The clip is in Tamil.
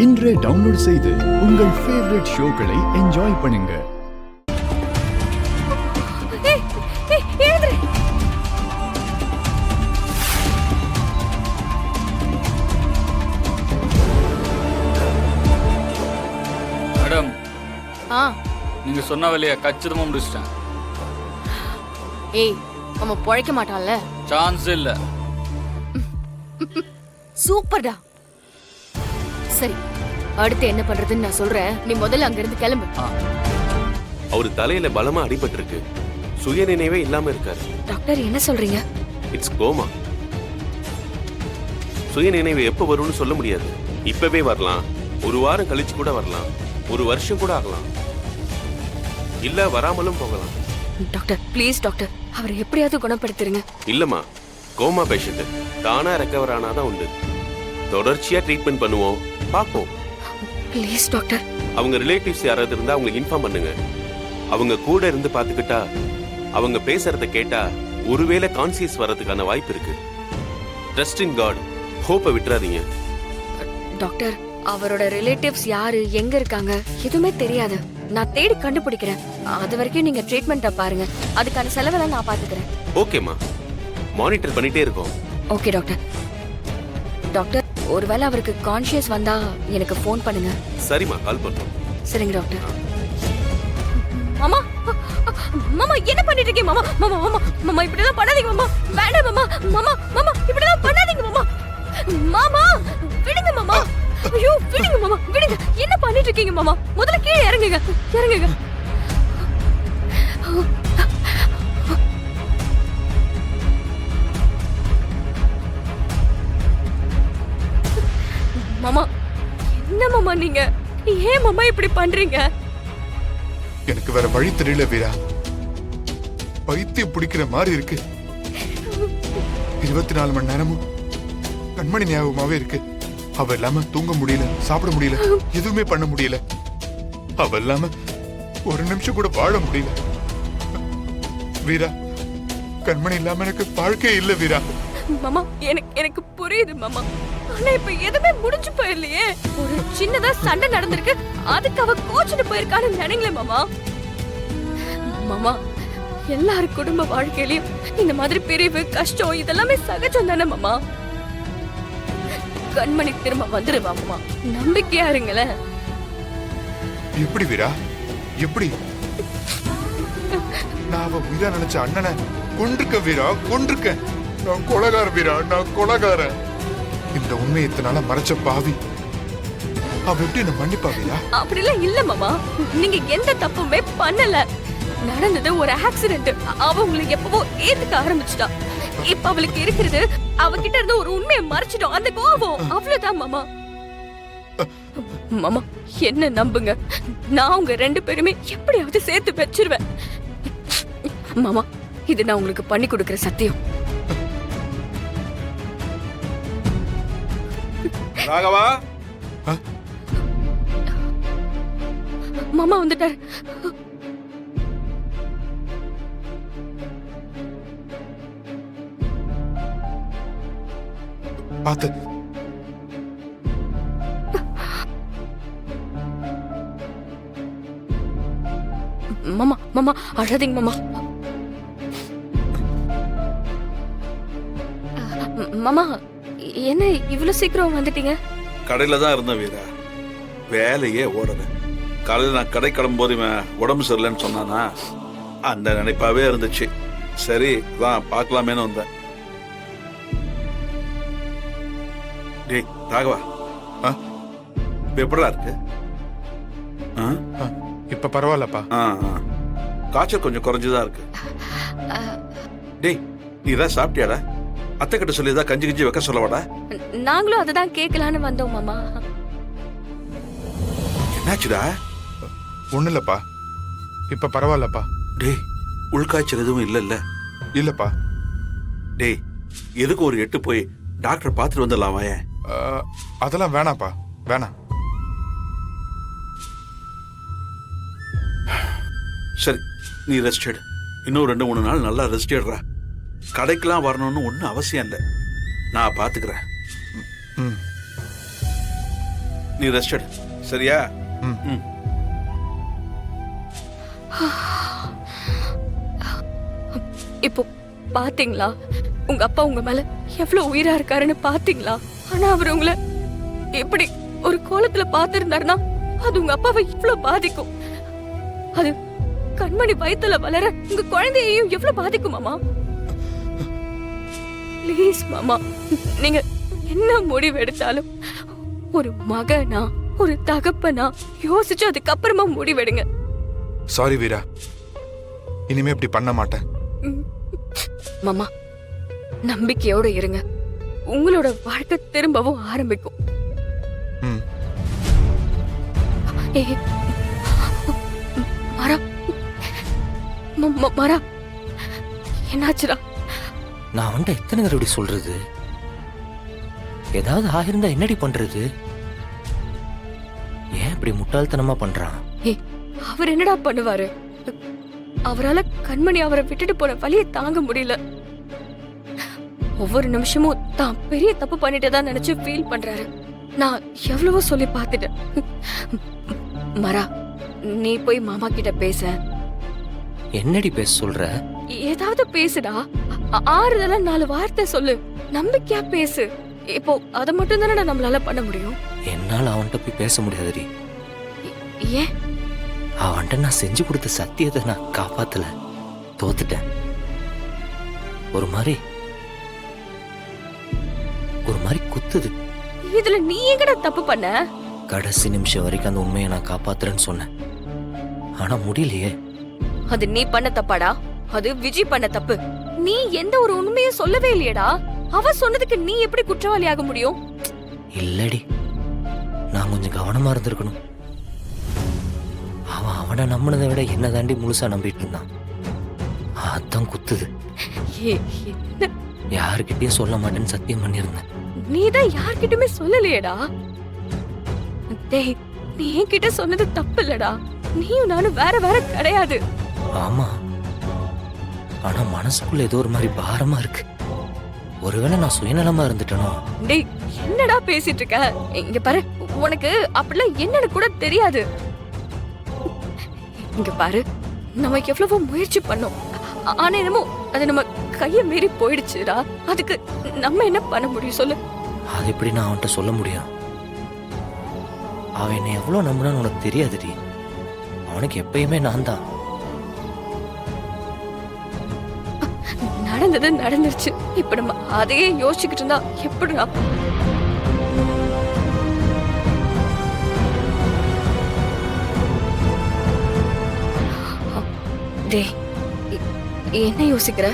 இன்றே டவுன்லோட் செய்து உங்கள் ஃபேவரட் ஷோக்களை என்ஜாய் பண்ணுங்க. மேடம், நீங்க சொன்ன வேலையை கச்சிதமா முடிச்சிட்டேன். ஏய், அவன் பொழைக்க மாட்டான்ல? சான்ஸ் இல்ல. சூப்பர்டா. சரி, அடுத்து என்ன பண்றதுன்னு நான் சொல்றேன். நீ முதல்ல அங்க இருந்து கிளம்பு. அவரு தலையில பலமா அடிபட்டு இருக்கு. சுய நினைவே இல்லாம இருக்காரு. டாக்டர், என்ன சொல்றீங்க? It's coma. சுய நினைவு எப்ப வரும்னு சொல்ல முடியாது. இப்பவே வரலாம், ஒரு வாரம் கழிச்சு கூட வரலாம், ஒரு வருஷம் கூட ஆகலாம், இல்ல வராமலும் போகலாம். டாக்டர், ப்ளீஸ் டாக்டர், அவரை எப்படியாவது குணப்படுத்திருங்க. இல்லம்மா, கோமா பேஷண்ட் தானா ரெக்கவர் ஆனாதான் உண்டு. தொடர்ச்சியா ட்ரீட்மெண்ட் பண்ணுவோம், பாப்போம். Please doctor. அவங்க ரிலேட்டிவ்ஸ் யாராவது இருந்தா அவங்களுக்கு இன்ஃபார்ம் பண்ணுங்க. அவங்க கூட இருந்து பாத்துக்கிட்டா, அவங்க பேசுறத கேட்டா ஒருவேளை கான்சியஸ் வர்றதுக்கான வாய்ப்பு இருக்கு. ட்ரஸ்ட் இன் காட், ஹோப்பை விட்டுறாதீங்க. டாக்டர், அவரோட ரிலேட்டிவ்ஸ் யாரு, எங்க இருக்காங்க, எதுவுமே தெரியாது. நான் தேடி கண்டுபிடிக்கிறேன். அது வரைக்கும் நீங்க ட்ரீட்மெண்ட்டை பாருங்க. அதுக்கான செலவெல்லாம் நான் பாத்துக்கிறேன். ஓகேம்மா, மானிட்டர் பண்ணிட்டே இருக்கோம். Okay doctor. டாக்டர், ஒருவேளை அவருக்கு கான்ஷியஸ் வந்தா எனக்கு ஃபோன் பண்ணுங்க. சரிம்மா, கால் பண்றோம். சரிங்க டாக்டர். மாமா, மாமா என்ன பண்ணிட்டு இருக்கீங்க மாமா? மாமா மாமா மாமா இப்படிலாம் பண்ணாதீங்க மாமா. வேண்டாம் மாமா. மாமா மாமா இப்படிலாம் பண்ணாதீங்க மாமா. மாமா விடுங்க மாமா. ஐயோ விடுங்க மாமா, விடுங்க. என்ன பண்ணிட்டு இருக்கீங்க மாமா? முதல்ல கீழே இறங்குங்க, இறங்குங்க. மாமா, என்ன மாமா நீங்க? ஏன் மாமா இப்படி பண்றீங்க? எனக்கு வேற வழி தெரியல வீரா. பைத்தியம் பிடிக்கிற மாதிரி இருக்கு. 24 மணி நேரமும் கண்மணி ஞாபகமாவே இருக்கு. அவ இல்லாம தூங்க முடியல, சாப்பிட முடியல, எதுவுமே பண்ண முடியல. அவ இல்லாம ஒரு நிமிஷம் கூட வாழ முடியல. வீரா, கண்மணி இல்லாம எனக்கு வாழ்க்கை இல்ல வீரா. மாமா, எனக்கு புரியுது மாமா. ஆனா இப்ப எதுவுமே முடிஞ்சு போயிடலையே. ஒரு சின்னதா சண்டை நடந்திருக்கு, அதுக்கு அவ கோச்சிட்டு போயிருக்கான்னு நினைங்களே மாமா. மாமா, எல்லாரும் குடும்ப வாழ்க்கையிலயும் இந்த மாதிரி பிரிவு, கஷ்டம் இதெல்லாமே சகஜம் தானே மாமா. கண்மணி திரும்ப வந்துருவா மாமா, நம்பிக்கையா இருங்களேன். எப்படி வீரா, எப்படி? நான் அவ வீரா நினைச்ச அண்ணனை கொண்டிருக்க வீரா, கொண்டிருக்க. நான் கொலகார வீரா, நான் கொலகாரன். இந்த உண்மையை இத்தனால மறைச்ச பாவி அவ எப்படி என்ன மன்னிப்பா வீரா? அப்படிலாம் இல்ல மாமா, நீங்க எந்த தப்புமே பண்ணல. நடந்தது ஒரு ஆக்சிடென்ட். அவ உங்களுக்கு எப்பவோ ஏத்துக்க ஆரம்பிச்சிட்டா. இப்ப அவளுக்கு இருக்கிறது அவகிட்ட இருந்து ஒரு உண்மையை மறைச்சிட்டோம், அந்த கோபம், அவ்வளவுதான் மாமா. மாமா என்ன நம்புங்க, நான் உங்க 2 பேருமே எப்படியாவது சேர்த்து வச்சிருவேன் மாமா. இது நான் உங்களுக்கு பண்ணி கொடுக்கிற சத்தியம். ராகவா, மாமா வந்துட்டார். பாத்து மாமா, மாமா அழாதீங்க மாமா. மாமா, என்ன இவ்வளவு சீக்கிரம் வந்துட்டீங்க? கடையில தான் இருந்தேன் வீரா, வேலையே ஓடல. காலையில் நான் கடை கிளம்பும்போது இவன் உடம்பு சரியில்லைன்னு சொன்னானா, அந்த நினைப்பாவே இருந்துச்சு. சரி தான் பார்க்கலாமேன்னு வந்தேன். டேய் ராகவா, எப்படா இருக்கு? இப்ப பரவாயில்லப்பா. காய்ச்சல் கொஞ்சம் குறைஞ்சுதான் இருக்கு. டேய், நீ தான் சாப்பிட்டியாடா? அத்தை கிட்ட சொல்லி ஏதாவது கஞ்சி கஞ்சி வைக்க சொல்லவாடா? நாங்களும் அததான் கேட்கலான்னு வந்தோம் மாமா. என்னாச்சுடா? ஒண்ணு இல்லப்பா, இப்ப பரவாயில்லப்பா. டேய், உள்காய்ச்சல் எதுவும் இல்லல்ல? இல்லப்பா. டேய், எதுக்கு ஒரு 8 போய் டாக்டர் பார்த்துட்டு வந்துடலாம் வாயே. அதெல்லாம் வேணாப்பா, வேணாம். சரி, நீ ரெஸ்ட் எடு. இன்னும் 2-3 நாள் நல்லா ரெஸ்ட் எடுறா. கடைக்கெல்லாம் வரணும்னு ஒன்றும் அவசியம் இல்லை, நான் பார்த்துக்கிறேன். நீ ரெஸ்ட் எடு சரியா? ம். இப்போ பாத்தீங்களா உங்க அப்பா உங்க மேல எவ்வளவு உயிரா இருக்காருன்னு பாத்தீங்களா? ஆனா அவர் உங்களை எப்படி ஒரு கோலத்துல பாத்திருந்தாருன்னா அது உங்க அப்பாவை இவ்வளவு பாதிக்கும். அது கண்மணி வயித்துல வளர உங்க குழந்தையையும் எவ்வளவு பாதிக்கும் மாமா. ப்ளீஸ் மாமா, நீங்க என்ன முடிவு எடுத்தாலும் ஒரு மகனா ஒரு தகப்பனா யோசிச்சு அதுக்கப்புறமா முடிவெடுங்க. சாரி வீரா, இனிமே இப்படி பண்ண மாட்டேன். மாமா, நம்பிக்கையோட இருங்க. உங்களோட வாழ்க்கை திரும்பவும் ஆரம்பிக்கும். ம். ஏய், மரா மரா, என்னாச்சுடா? நான் வந்துட்டு எத்தனை தடவை சொல்றது? ஏதாவது ஆகிருந்தா என்னடி பண்றது? ஏன் இப்படி முட்டாள்தனமா பண்றான்? ஏய், அவர் என்னடா பண்ணுவாரு? அவரால கண்மணி அவரை விட்டுட்டு போன வலியை தாங்க முடியல. ஒவ்வொரு நிமிஷமும் தான் பெரிய தப்பு பண்ணிட்டதா நினைச்சு ஃபீல் பண்றாரு. நான் எவ்வளவோ சொல்லி பார்த்துட்டேன். மரா, நீ போய் மாமா கிட்ட பேச. என்னடி பேச சொல்ற? ஏதாவது பேசுடா. ஆறுதலா 4 வார்த்தை சொல்லு. நம்பிக்கையா பேசு. இப்போ அதை மட்டும் தானே நம்மளால பண்ண முடியும். என்னால அவன்கிட்ட போய் பேச முடியாதுடி. ஏன்? அவன்கிட்ட நான் செஞ்சு கொடுத்த சத்தியத்தை நான் காப்பாத்தல, தோத்துட்டேன். ஒரு மாதிரி குத்துது. இதுல நீ எங்கடா தப்பு பண்ண? கடைசி நிமிஷம் வரைக்கும் அந்த உண்மையை நான் காப்பாத்துறேன்னு சொன்னேன். ஆனா முடியலையே. அது நீ பண்ண தப்பாடா? அது விஜய் பண்ண தப்பு. நீ எந்த ஒரு உண்மையும் சொல்லவே இல்லையடா. அவ சொன்னதுக்கு நீ எப்படி குற்றவாளி ஆக முடியும்? இல்லடி, நான் கொஞ்சம் கவனமா இருந்திருக்கணும். அவனை நம்பினதை விட என்ன தாண்டி முழுசா நம்பிட்டு இருந்தான். அதான் குத்துது. என்ன? யாருக்கிட்டயும் சொல்ல மாட்டேன்னு சத்தியம் பண்ணியிருந்தேன். நீதான் யார்கிட்டயுமே சொல்லலையேடா. டேய், நீ என்கிட்ட சொன்னது தப்பு இல்லடா. நீயும் நானும் வேற வேற கிடையாது. ஆமா, ஆனா மனசுக்குள்ள ஏதோ ஒரு மாதிரி பாரமா இருக்கு. ஒருவேளை நான் சுயநலமா இருந்துட்டேனோ? டேய், என்னடா பேசிட்டு இருக்க? இங்க பாரு, உனக்கு அப்படிலாம் என்னன்னு கூட தெரியாது. இங்க பாரு, நம்ம எவ்வளவோ முயற்சி பண்ணோம். ஆனா என்னமோ அது நம்ம கைய மீறி போயிடுச்சுடா. அதுக்கு நம்ம என்ன பண்ண முடியும் சொல்லு? அது எப்படி நான் அவன்கிட்ட சொல்ல முடியும்? அவன் என்னை எவ்வளவு நம்பினான்னு உனக்கு தெரியாதுடி. அவனுக்கு எப்பயுமே நான் தான். நடந்தது நடந்துருச்சு. இப்ப நம்ம அதையே யோசிச்சுக்கிட்டு இருந்தா எப்படிடா? டேய், என்ன யோசிக்கிற?